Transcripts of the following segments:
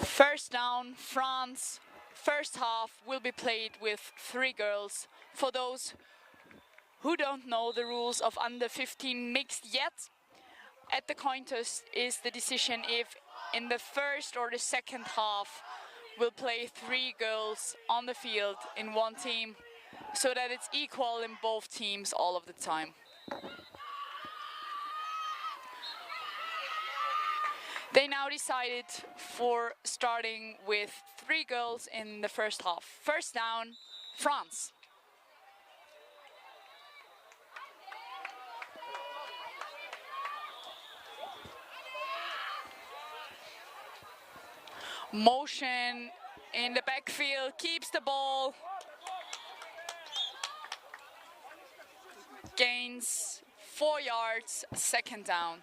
First down, France. First half will be played with 3 girls. For those who don't know the rules of under 15 mixed yet, at the coin toss is the decision if in the first or the second half we'll play 3 girls on the field in one team so that it's equal in both teams all of the time. They now decided for starting with 3 girls in the first half. First down, France. Motion in the backfield, keeps the ball. Gains 4 yards, second down.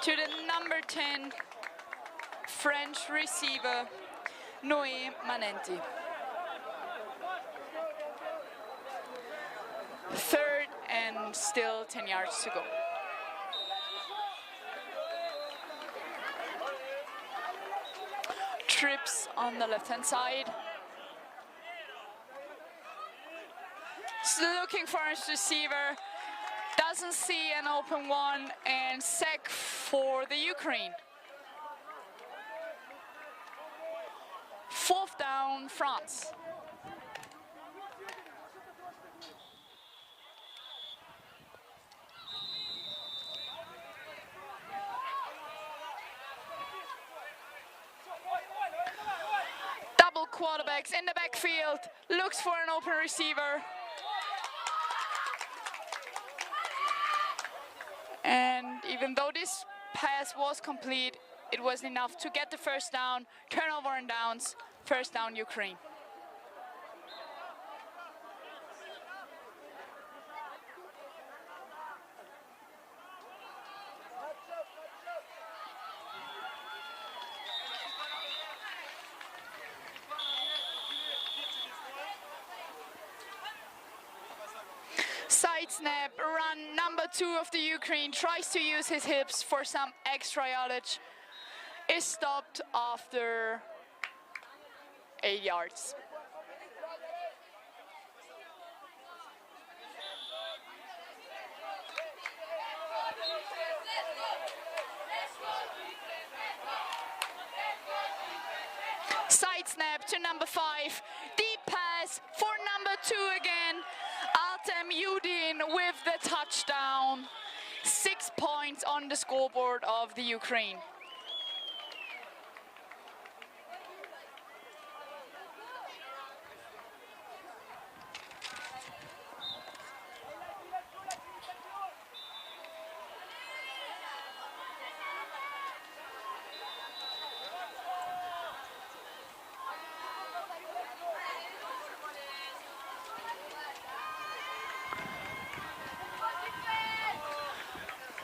To the number 10 French receiver, Noé Manenti. Third and still 10 yards to go. Trips on the left-hand side. Looking for his receiver. Doesn't see an open one, and sack for the Ukraine. Fourth down, France. Double quarterbacks in the backfield, looks for an open receiver. And even though this pass was complete, it was enough to get the first down. Turnover and downs, first down Ukraine. Side snap, run number 2 of the Ukraine, tries to use his hips for some extra yardage, is stopped after 8 yards. Side snap to number 5, deep pass for number 2 again. Artem Yudin with the touchdown. 6 points on the scoreboard of the Ukraine.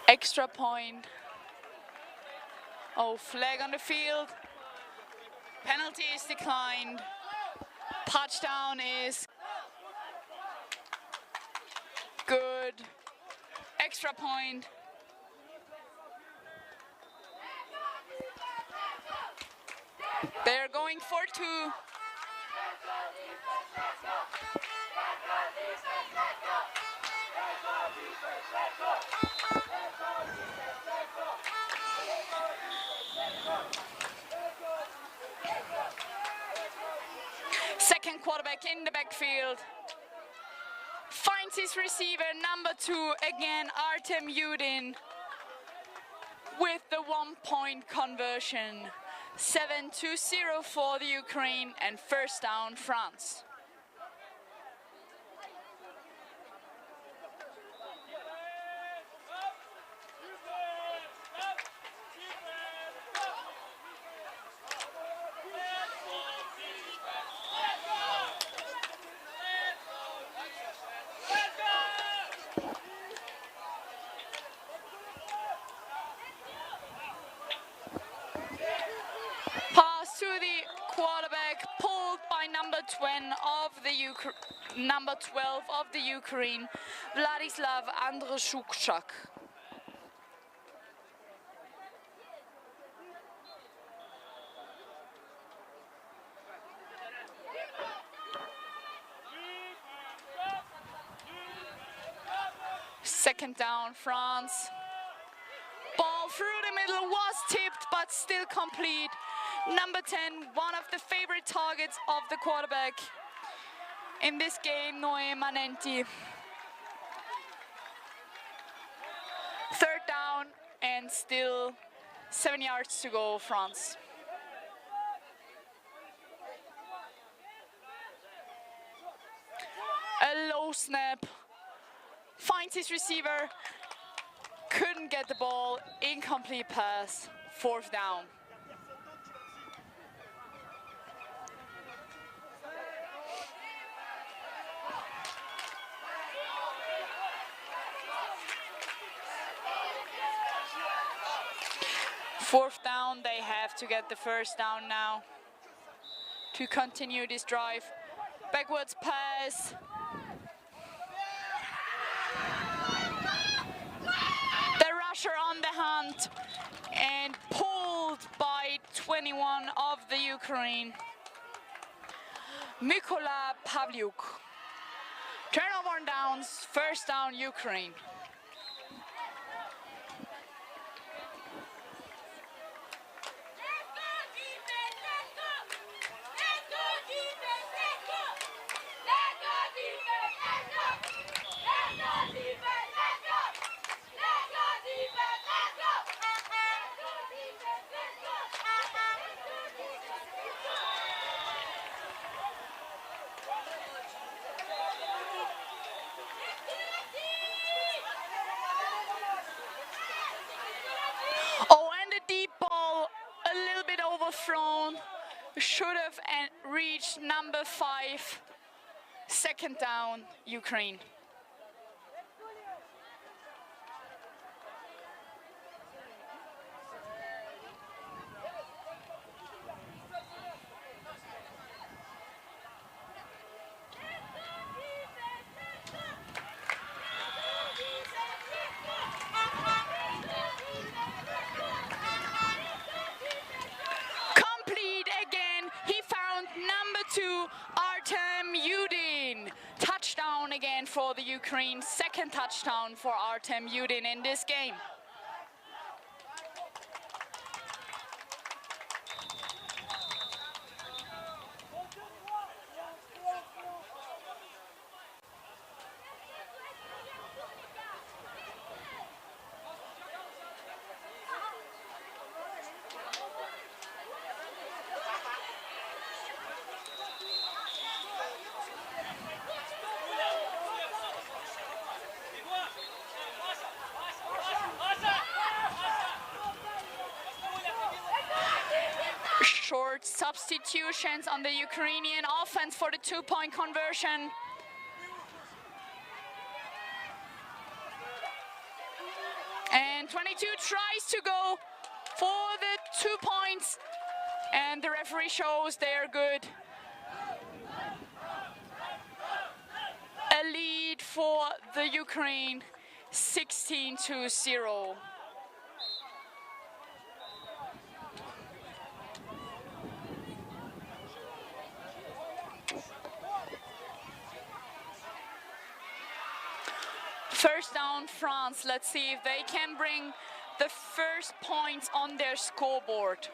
Extra point. Oh, flag on the field. Penalty is declined. Touchdown is good. Extra point. They're going for 2. Second quarterback in the backfield. Finds his receiver, number 2, again Artem Yudin with the 1-point conversion. 7-0 for the Ukraine and first down France. flag pulled by number 12 of the Ukraine, Vladislav Andrzejczuk. Second down, France. Ball through the middle was tipped, but still complete. Number 10, one of the favorite targets of the quarterback in this game, Noé Manenti. Third down and still 7 yards to go, France. A low snap. Finds his receiver, couldn't get the ball, incomplete pass, fourth down. Fourth down, they have to get the first down now to continue this drive. Backwards pass. On the hunt and pulled by 21 of the Ukraine, Mykola Pavlyuk. Turnover on downs, first down Ukraine. Thrown, should have reached number 5. Second down, Ukraine. For the Ukraine, second touchdown for Artem Yudin in this game. Short substitutions on the Ukrainian offense for the 2-point conversion. And 22 tries to go for the 2 points, and the referee shows they are good. A lead for the Ukraine, 16-0. First down, France. Let's see if they can bring the first points on their scoreboard.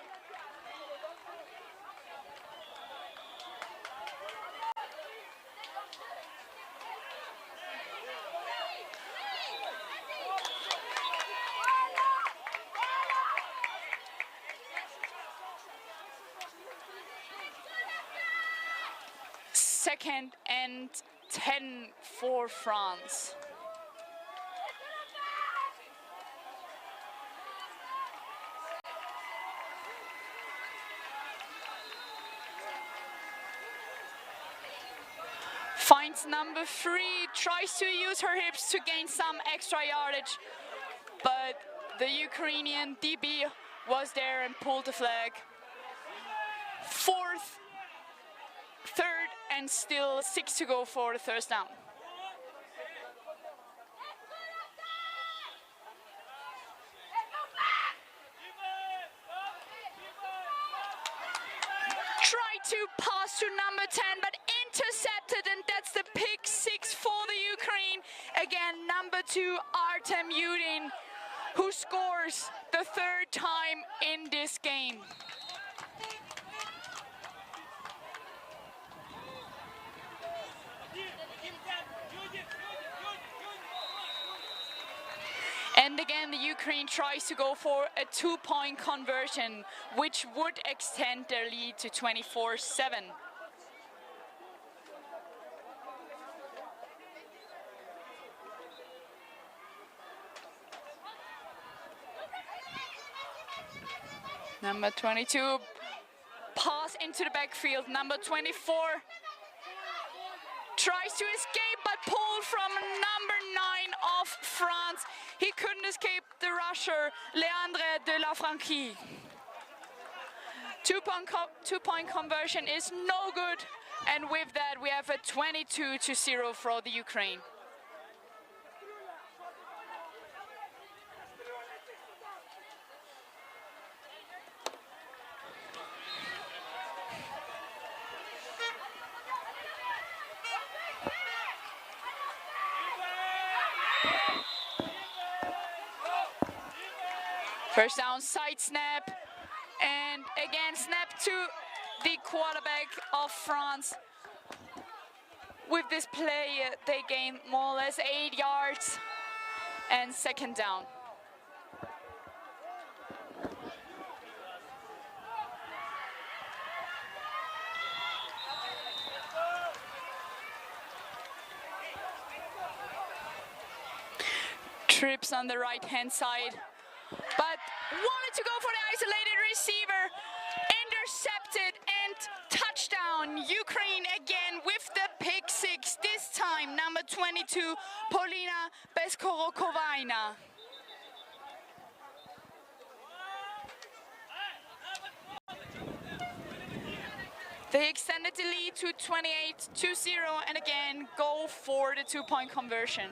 Second and 10 for France. Finds number 3, tries to use her hips to gain some extra yardage, but the Ukrainian DB was there and pulled the flag. Fourth and still 6 to go for the first down. Try to pass to number 10, but intercepted, and that's the pick 6 for the Ukraine. Again, number 2, Artem Yudin, who scores the 3rd time in this game. And again, the Ukraine tries to go for a 2-point conversion, which would extend their lead to 24-7. Number 22, pass into the backfield. Number 24 tries to escape, but pulled from number 9 of France. He couldn't escape the rusher, Leandre de la Franquie. Two-point conversion is no good, and with that we have a 22-0 for the Ukraine. First down, side snap, and again snap to the quarterback of France. With this play, they gain more or less 8 yards, and second down. Trips on the right-hand side, but wanted to go for the isolated receiver, intercepted, and touchdown. Ukraine again with the pick 6, this time number 22, Polina Beskorokovaina. They extended the lead to 28-0 and again go for the 2-point conversion.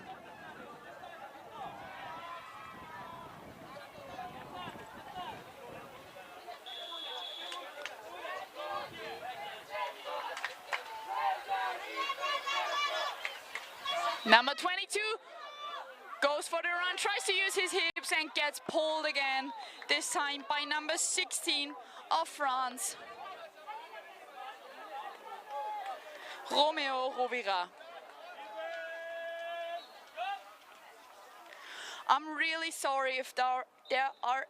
Number 22 goes for the run, tries to use his hips and gets pulled again, this time by number 16 of France, Romeo Rovira. I'm really sorry if there are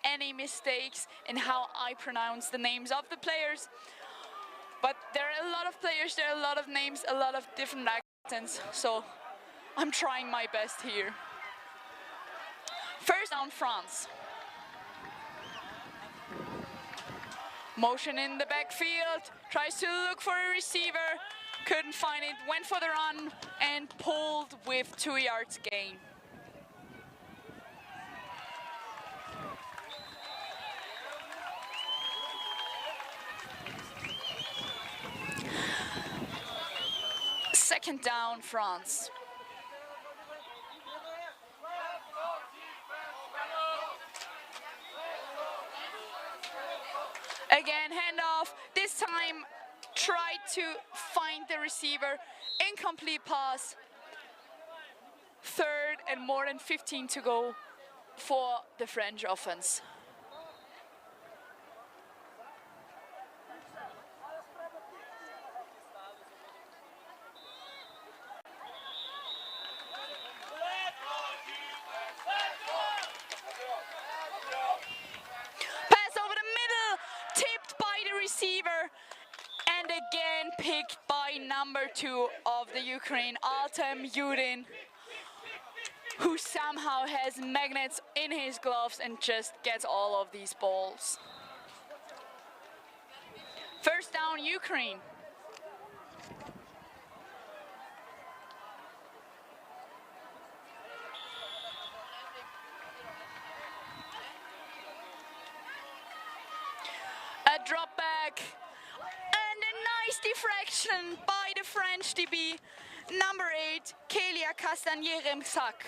any mistakes in how I pronounce the names of the players, but there are a lot of players, there are a lot of names, a lot of different accents, so I'm trying my best here. First down, France. Motion in the backfield, tries to look for a receiver, couldn't find it, went for the run and pulled with 2 yards gain. Second down, France. Again, handoff. This time, tried to find the receiver. Incomplete pass. Third and more than 15 to go for the French offense. And again picked by number 2 of the Ukraine, Artem Yudin, who somehow has magnets in his gloves and just gets all of these balls. First down, Ukraine. A drop back and a Nice deflection by the French DB, number 8, Kelia Castagnier-Remsac.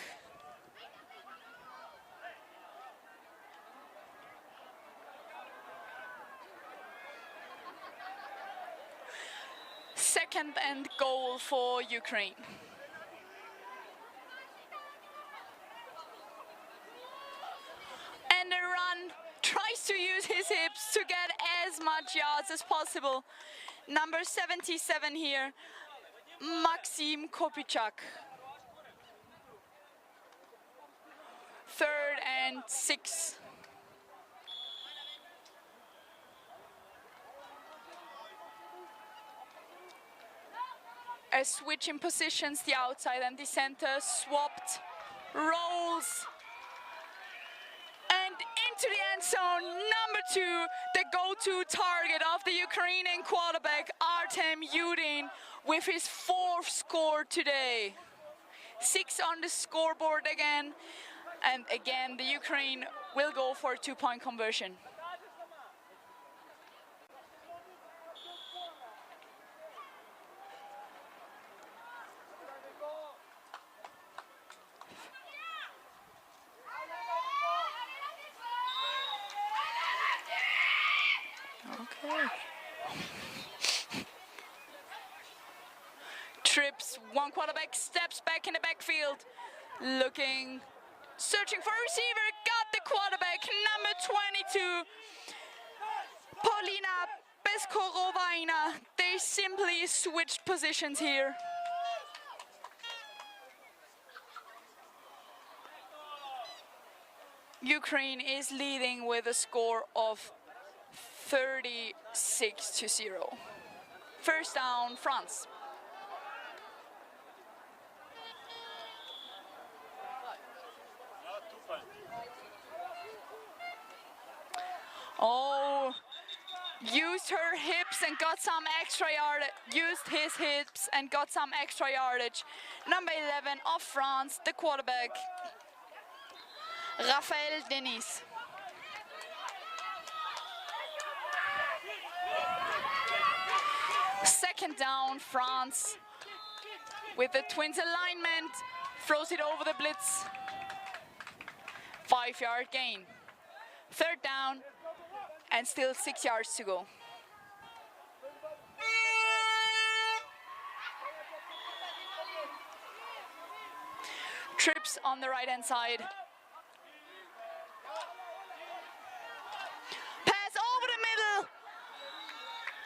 Second and goal for Ukraine. And the run tries to use his hips to get as much yards as possible. Number 77 here, Maxim Kopichak. Third and 6. A switch in positions, the outside and the center swapped, rolls, and into the end zone. Number 2, the go-to target of the Ukrainian quarterback, Artem Yudin, with his 4th score today. 6 on the scoreboard again, and again the Ukraine will go for a 2-point conversion. Trips, one quarterback steps back in the backfield, looking, searching for a receiver, got the quarterback, number 22, Paulina Beskorovaina. They simply switched positions here. Ukraine is leading with a score of 36-0. First down, France. Oh, used her hips and got some extra yardage. Used his hips and got some extra yardage. Number 11 of France, the quarterback, Raphaël Denis. Second down, France, with the Twins alignment, throws it over the blitz. 5-yard gain. Third down, and still 6 yards to go. Trips on the right-hand side. Pass over the middle.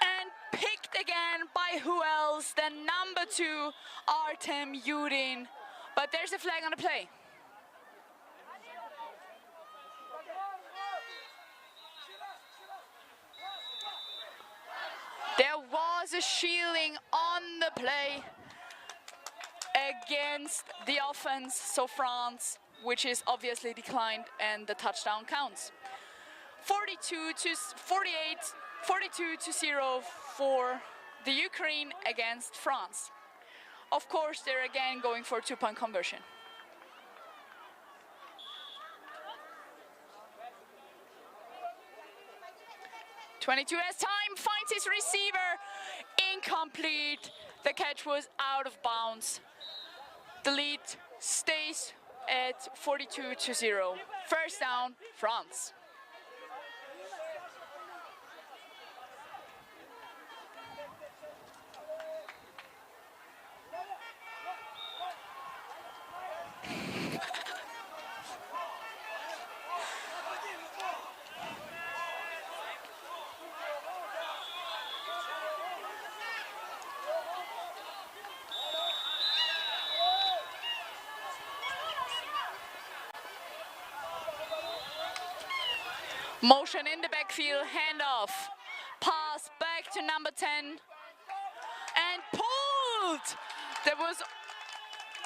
And picked again by who else than number 2, Artem Yudin. But there's a flag on the play. There was a shielding on the play against the offense, so France, which is obviously declined, and the touchdown counts. 42-0 for the Ukraine against France. Of course, they're again going for a 2-point conversion. .22 has time, finds his receiver, incomplete. The catch was out of bounds. The lead stays at 42-0. First down, France. Motion in the backfield, handoff. Pass back to number 10. And pulled! There was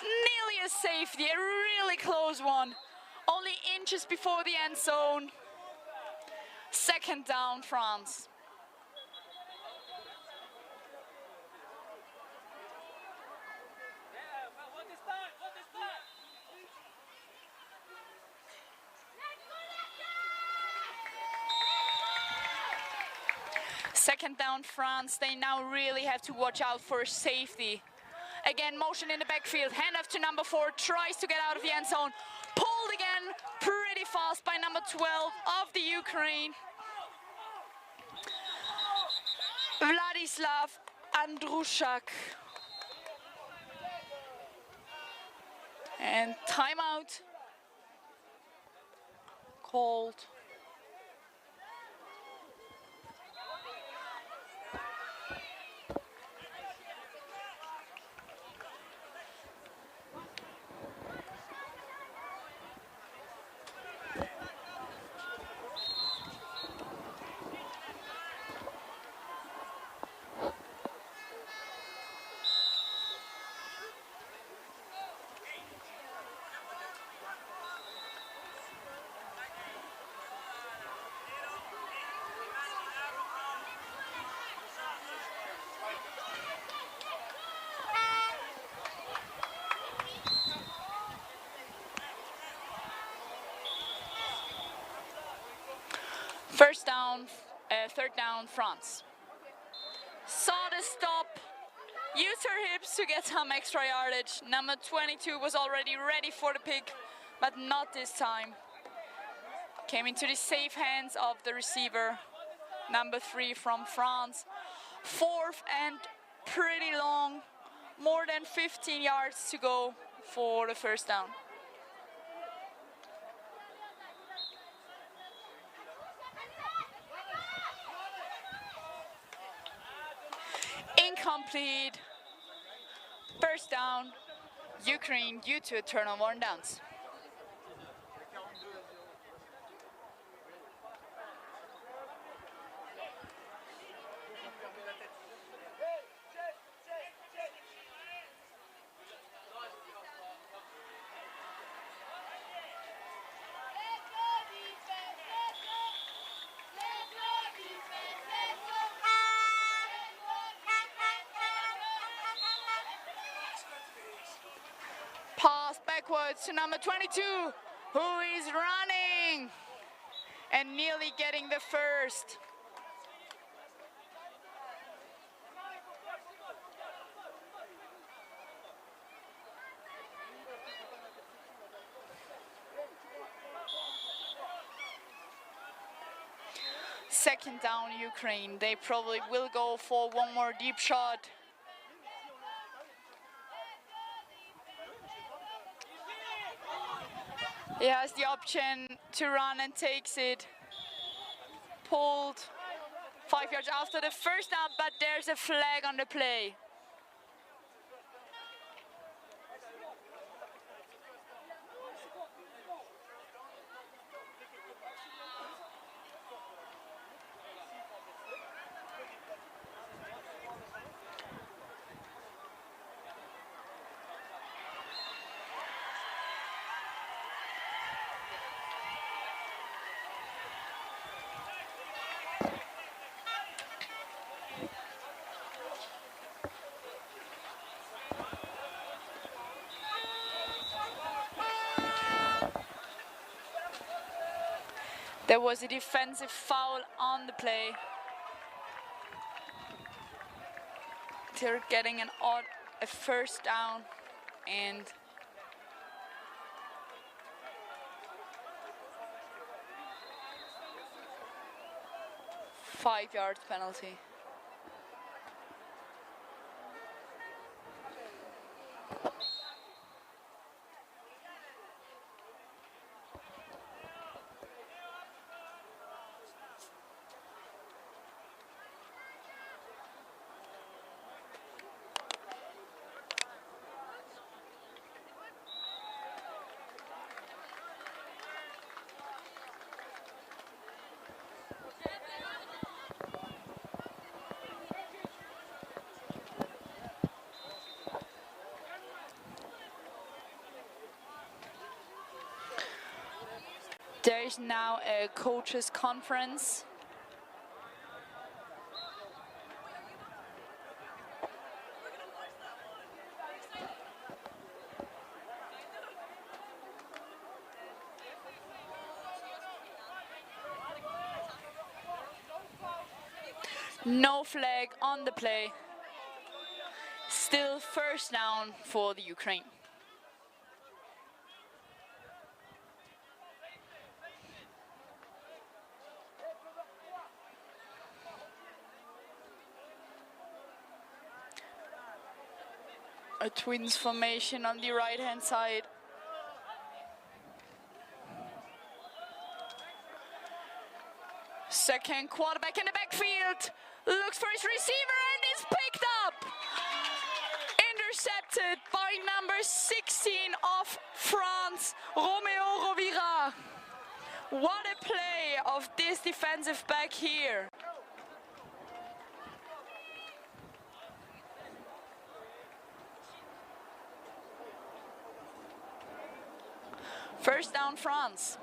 nearly a safety, a really close one. Only inches before the end zone. Second down, France. Second down France, they now really have to watch out for safety. Again, motion in the backfield, handoff to number 4, tries to get out of the end zone. Pulled again, pretty fast by number 12 of the Ukraine. Vladislav Andrushak. And timeout called. Third down, France. Saw the stop, used her hips to get some extra yardage. Number 22 was already ready for the pick, but not this time. Came into the safe hands of the receiver, number 3 from France. Fourth and pretty long, more than 15 yards to go for the first down. Incomplete. First down, Ukraine due to a turn on 1 downs. Pass backwards to number 22, who is running and nearly getting the first. Second down, Ukraine. They probably will go for one more deep shot. He has the option to run and takes it. Pulled 5 yards after the first down, but there's a flag on the play. There was a defensive foul on the play. They're getting a first down and five-yard penalty. There is now a coaches' conference. No flag on the play. Still first down for the Ukraine. A twins formation on the right-hand side. Second quarterback in the backfield. Looks for his receiver and is picked up. Intercepted by number 16 of France, Romeo Rovira. What a play of this defensive back here. First down, France.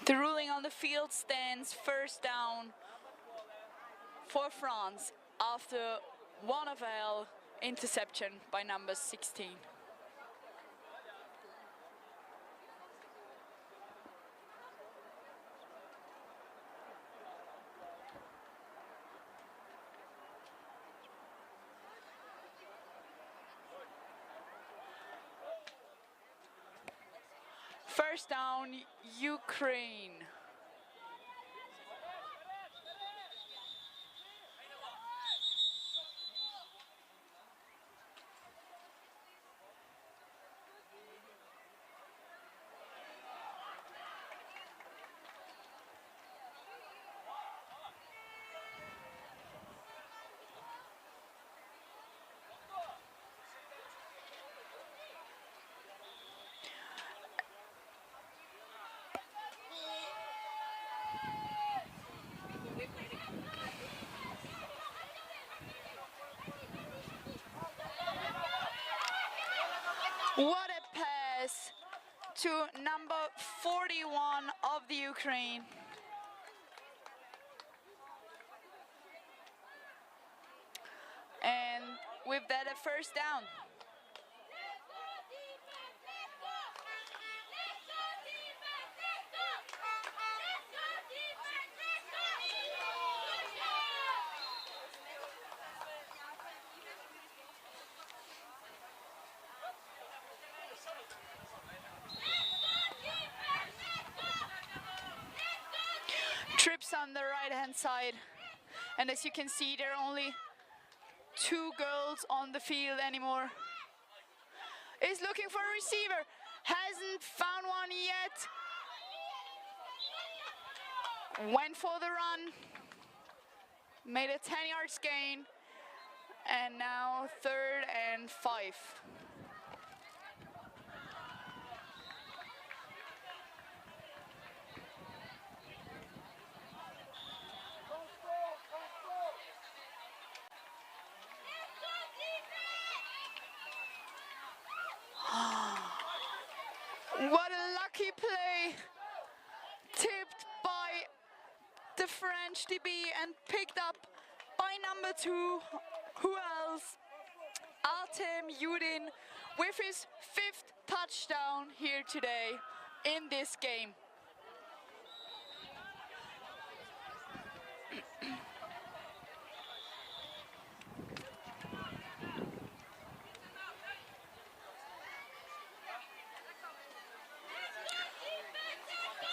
The ruling on the field stands first down for France after one of our interception by number 16. First down, Ukraine. What a pass to number 41 of the Ukraine. And with that, a first down. Trips on the right-hand side. And as you can see, there are only 2 girls on the field anymore. Is looking for a receiver. Hasn't found one yet. Went for the run. Made a 10 yards gain. And now 3rd and 5. What a lucky play, tipped by the French DB and picked up by number 2, who else? Artem Yudin with his 5th touchdown here today in this game.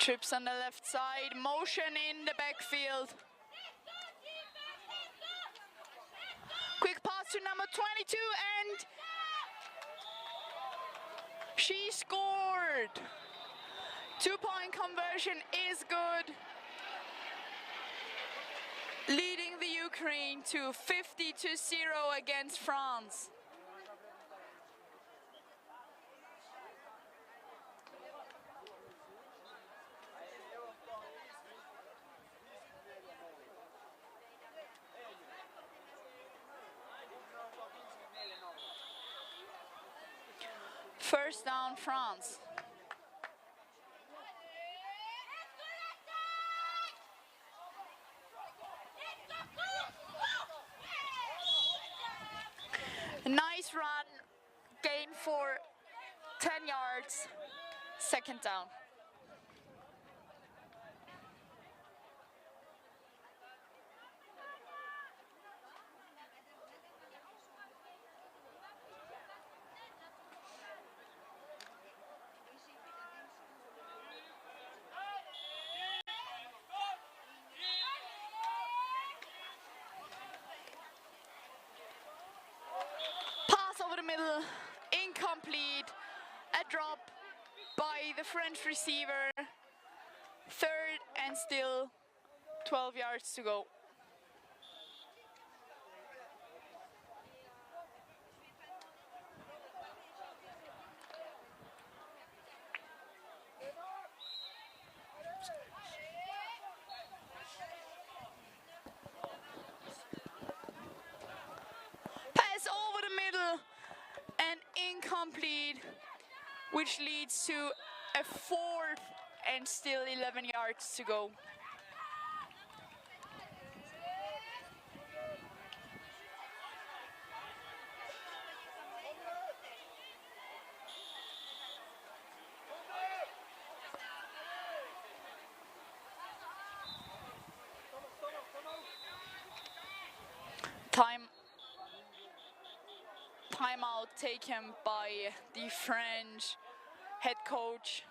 Trips on the left side, motion in the backfield. Quick pass to number 22 and she scored. 2-point conversion is good. Leading the Ukraine to 50-0 against France. First down, France. Nice run, gain for 10 yards, 2nd down. Middle, incomplete, a drop by the French receiver, 3rd and still 12 yards to go. Pass over the middle. And incomplete, which leads to a 4th and still 11 yards to go. Timeout taken by the French head coach.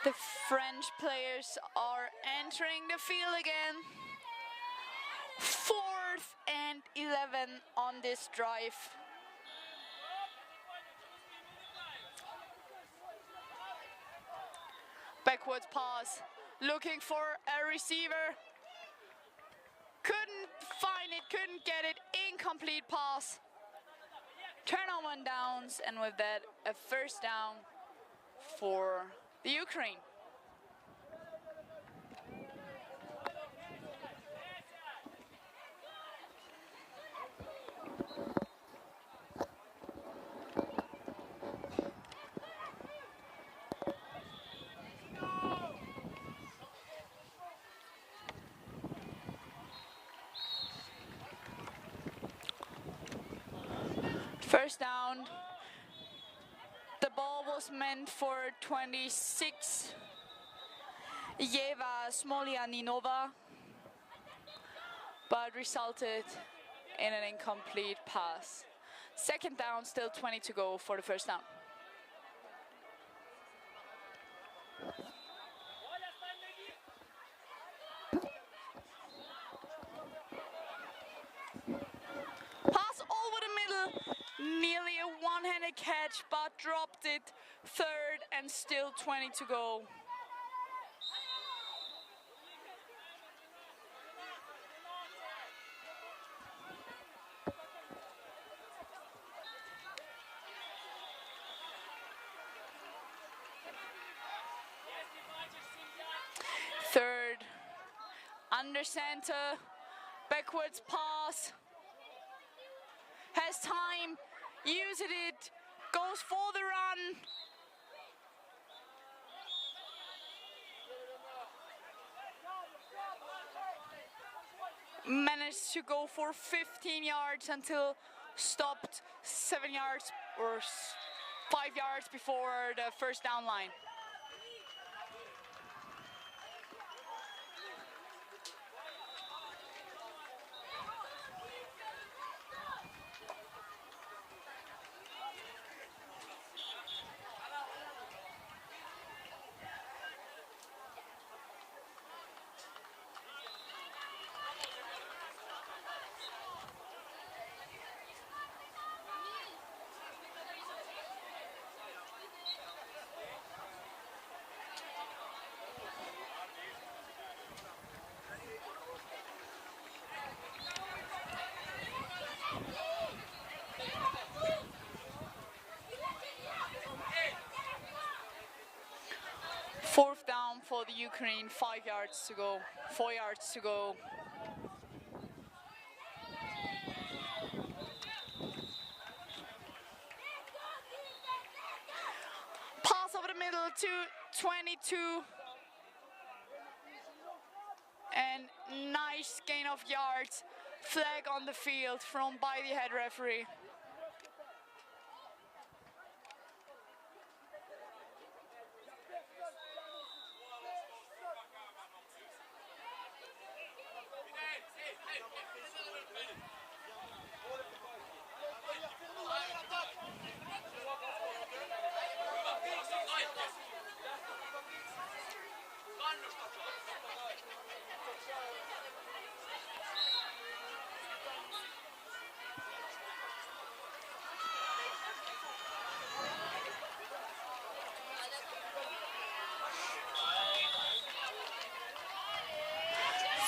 The French players are entering the field again. 4th and 11 on this drive. Backwards pass, looking for a receiver. Couldn't find it, couldn't get it, incomplete pass. Turn on downs, and with that, a first down for the Ukraine. First down. The ball was meant for 26 Yeva Smolyaninova, but resulted in an incomplete pass. Second down, still 20 to go for the first down. Pass over the middle, nearly a one-handed catch, but dropped it. Third and still 20 to go. Third, under center, backwards pass, has time, uses it, goes for the run. Managed to go for 15 yards until stopped 7 yards or 5 yards before the first down line. Fourth down for the Ukraine, 5 yards to go, 4 yards to go. Pass over the middle to 22. And nice gain of yards. Flag on the field thrown by the head referee.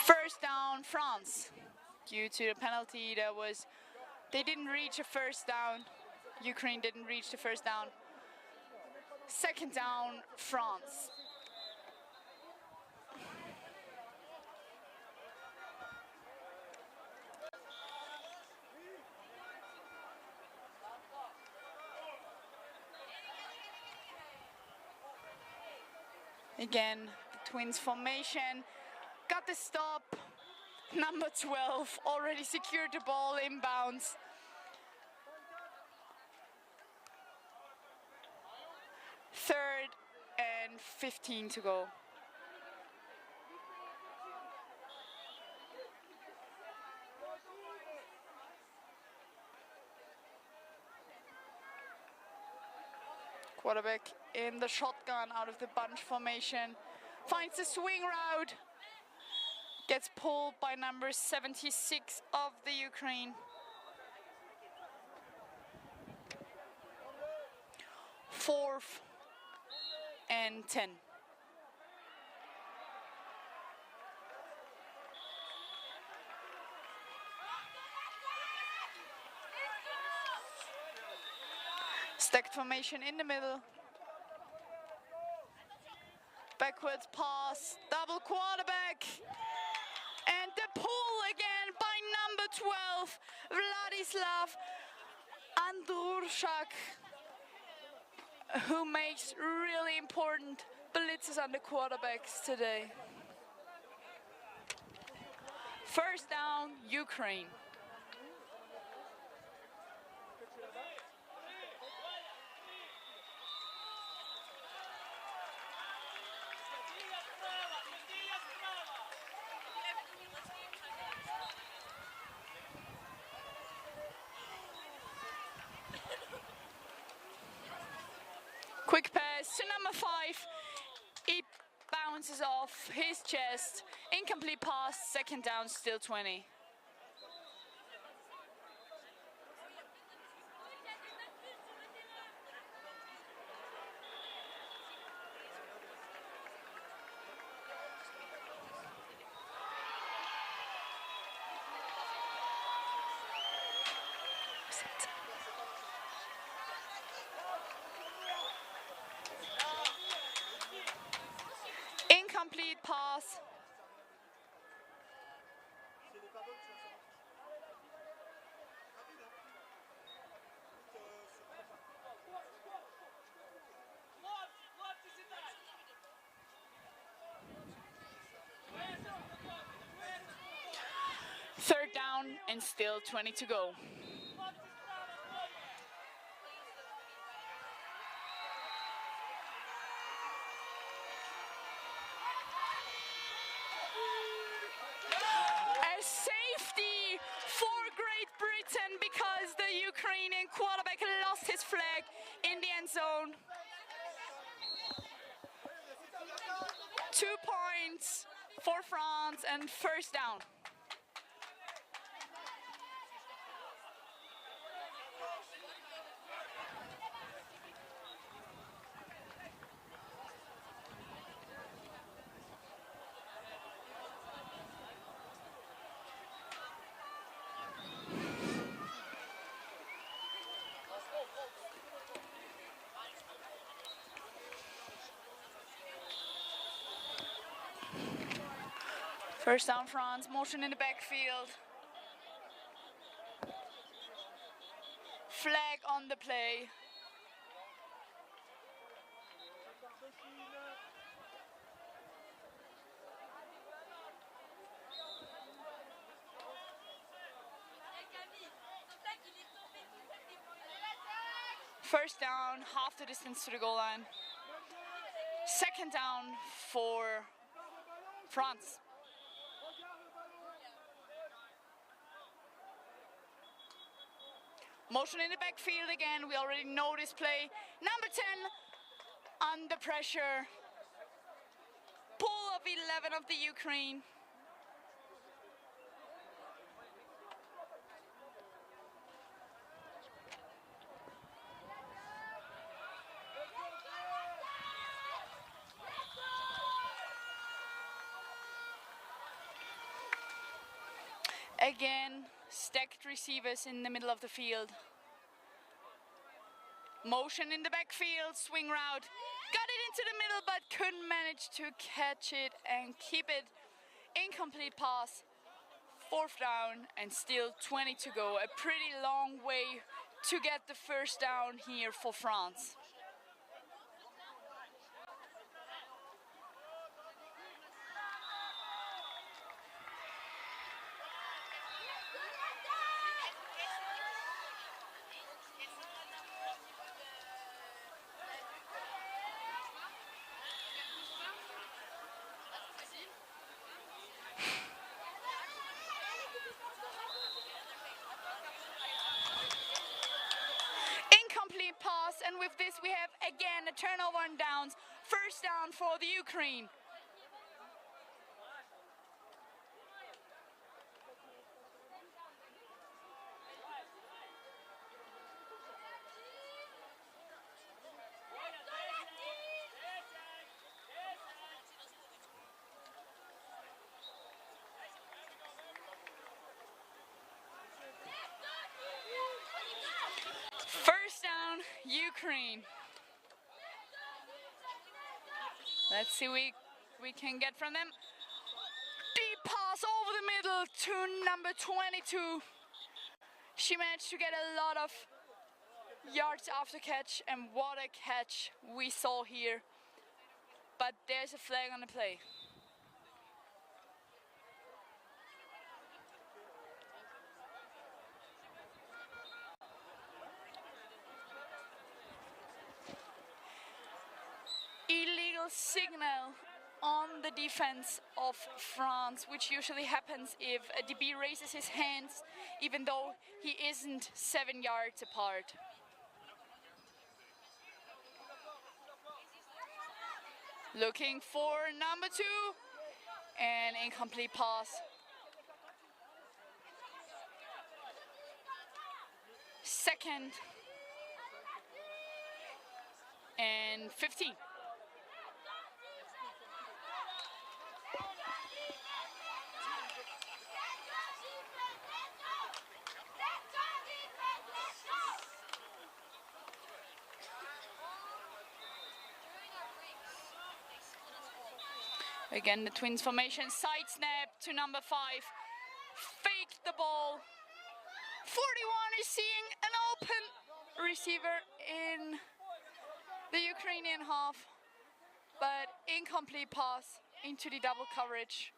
First down, France. Due to the penalty, they didn't reach a first down. Ukraine didn't reach the first down. Second down, France. Again, the Twins formation. Got the stop. Number 12 already secured the ball inbounds. Third and 15 to go. Quarterback in the shotgun out of the bunch formation. Finds the swing route. Gets pulled by number 76 of the Ukraine. 4th and 10. Stacked formation in the middle. Backwards pass, double quarterback. And the pull again by number 12, Vladislav Andrushak, who makes really important blitzes on the quarterbacks today. First down, Ukraine. Quick pass to number 5. It bounces off his chest. Incomplete pass, second down, still 20. Incomplete pass. Third down and still 20 to go. A safety for Great Britain because the Ukrainian quarterback lost his flag in the end zone. 2 points for France and first down. First down, France, motion in the backfield. Flag on the play. First down, half the distance to the goal line. Second down for France. Motion in the backfield again, we already know this play. Number 10, under pressure. Pull of 11 of the Ukraine. Again, stacked receivers in the middle of the field. Motion in the backfield, swing route. Got it into the middle, but couldn't manage to catch it and keep it. Incomplete pass. Fourth down and still 20 to go. A pretty long way to get the first down here for France. Pass, and with this we have Again, a turnover and downs. First down for the Ukraine. First down, Ukraine. Let's see what we can get from them. Deep pass over the middle to number 22. She managed to get a lot of yards after catch, and what a catch we saw here. But there's a flag on the play. Illegal signal on the defense of France, which usually happens if a DB raises his hands, even though he isn't 7 yards apart. Looking for number 2, and incomplete pass. Second and 15. Again, the Twins formation, side snap to number 5, faked the ball. 41 is seeing an open receiver in the Ukrainian half, but incomplete pass into the double coverage.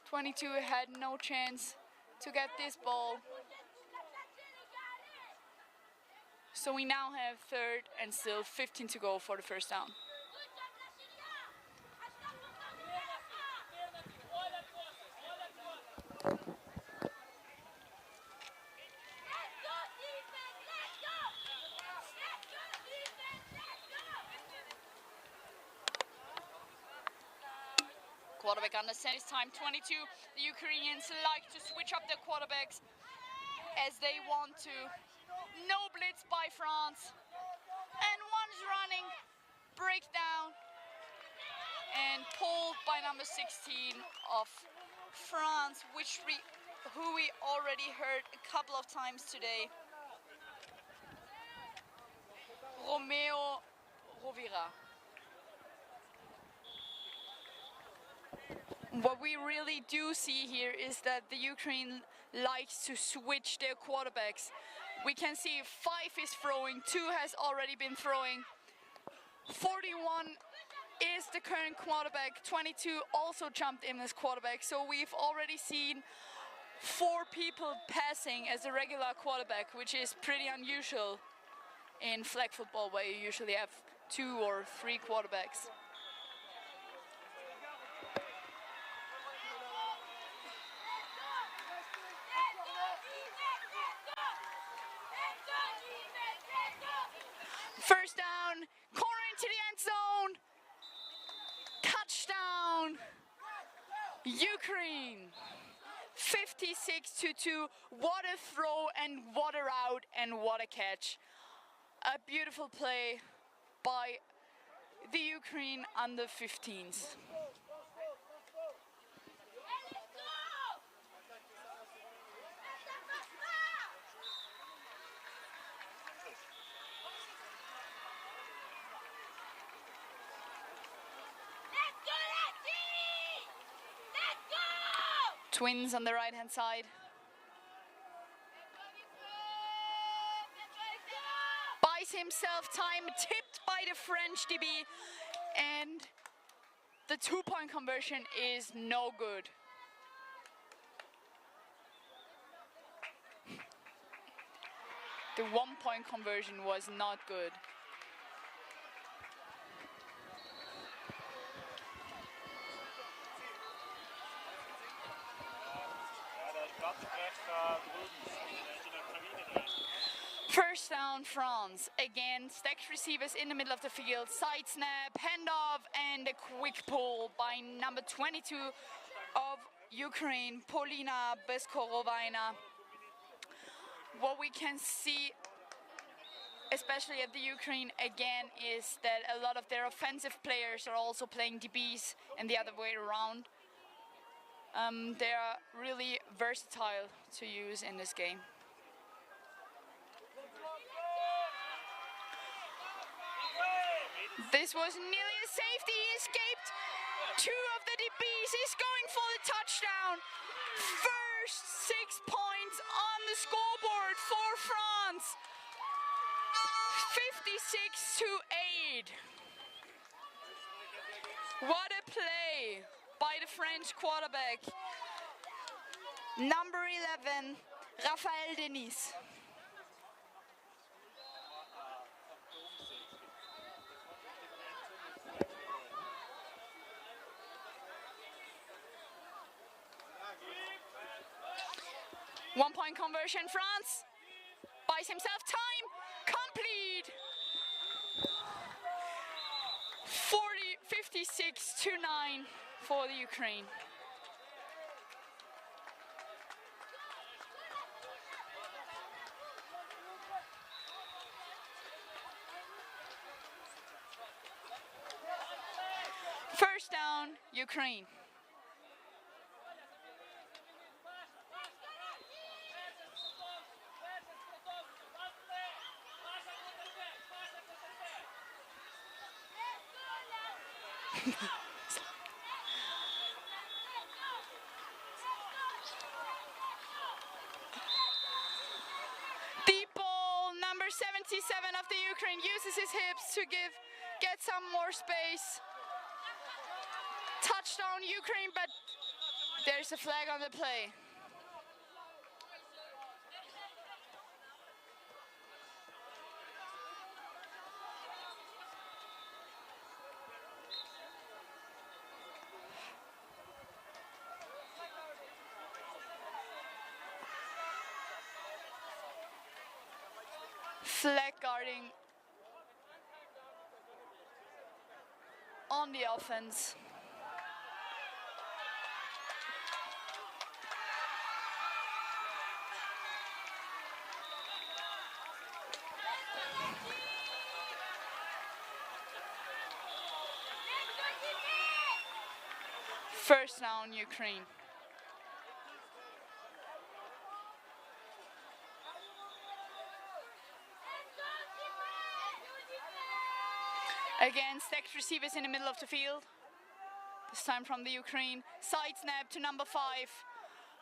22 had no chance to get this ball. So we now have third and still 15 to go for the first down. Quarterback understand this time, 22. The Ukrainians like to switch up their quarterbacks as they want to. No blitz by France. And one's running, breakdown, and pulled by number 16 of France, who we already heard a couple of times today. Romeo Rovira. What we really do see here is that the Ukraine likes to switch their quarterbacks. We can see 5 is throwing, 2 has already been throwing. 41 is the current quarterback, 22 also jumped in as quarterback. So we've already seen 4 people passing as a regular quarterback, which is pretty unusual in flag football, where you usually have 2 or 3 quarterbacks. First down, corner into the end zone. Touchdown, Ukraine. 56-2. What a throw and what a route and what a catch. A beautiful play by the Ukraine under 15s. Twins on the right hand side. Buys himself time, tipped by the French DB, and the 2-point conversion is no good. The 1-point conversion was not good. First down, France. Again, stacked receivers in the middle of the field. Side snap, handoff, and a quick pull by number 22 of Ukraine, Polina Beskorovina. What we can see, especially at the Ukraine again, is that a lot of their offensive players are also playing DBs and the other way around. They are really versatile to use in this game. This was nearly a safety. He escaped two of the DBs. He's going for the touchdown. First 6 points on the scoreboard for France. 56-8. What a play by the French quarterback. Number 11, Raphaël Denis. One-point conversion, France buys himself time, complete. 56-9 for the Ukraine. First down, Ukraine. Deep ball, number 77 of the Ukraine uses his hips to get some more space. Touchdown Ukraine, but there's a flag on the play. Flag guarding on the offense. First down, Ukraine. Again, stacked receivers in the middle of the field. This time from the Ukraine. Side snap to number 5.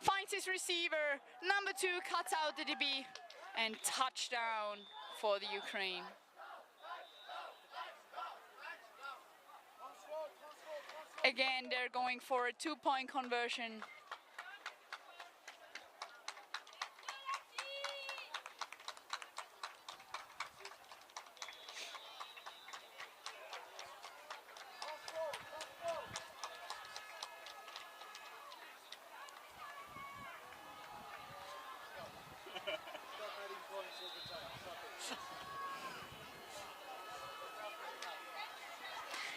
Finds his receiver. Number 2 cuts out the DB. And touchdown for the Ukraine. Again, they're going for a 2-point conversion.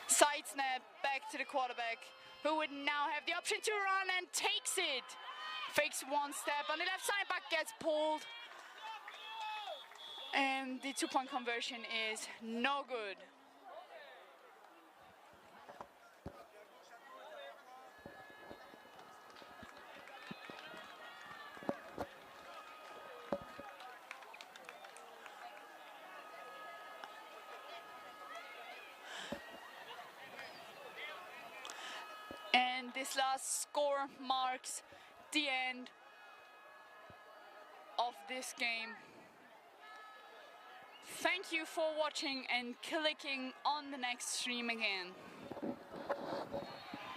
Side snap back to the quarterback, who would now have the option to run and takes it. Fakes one step on the left side, but gets pulled. And the 2-point conversion is no good. And this last score marks the end of this game. Thank you for watching and clicking on the next stream again.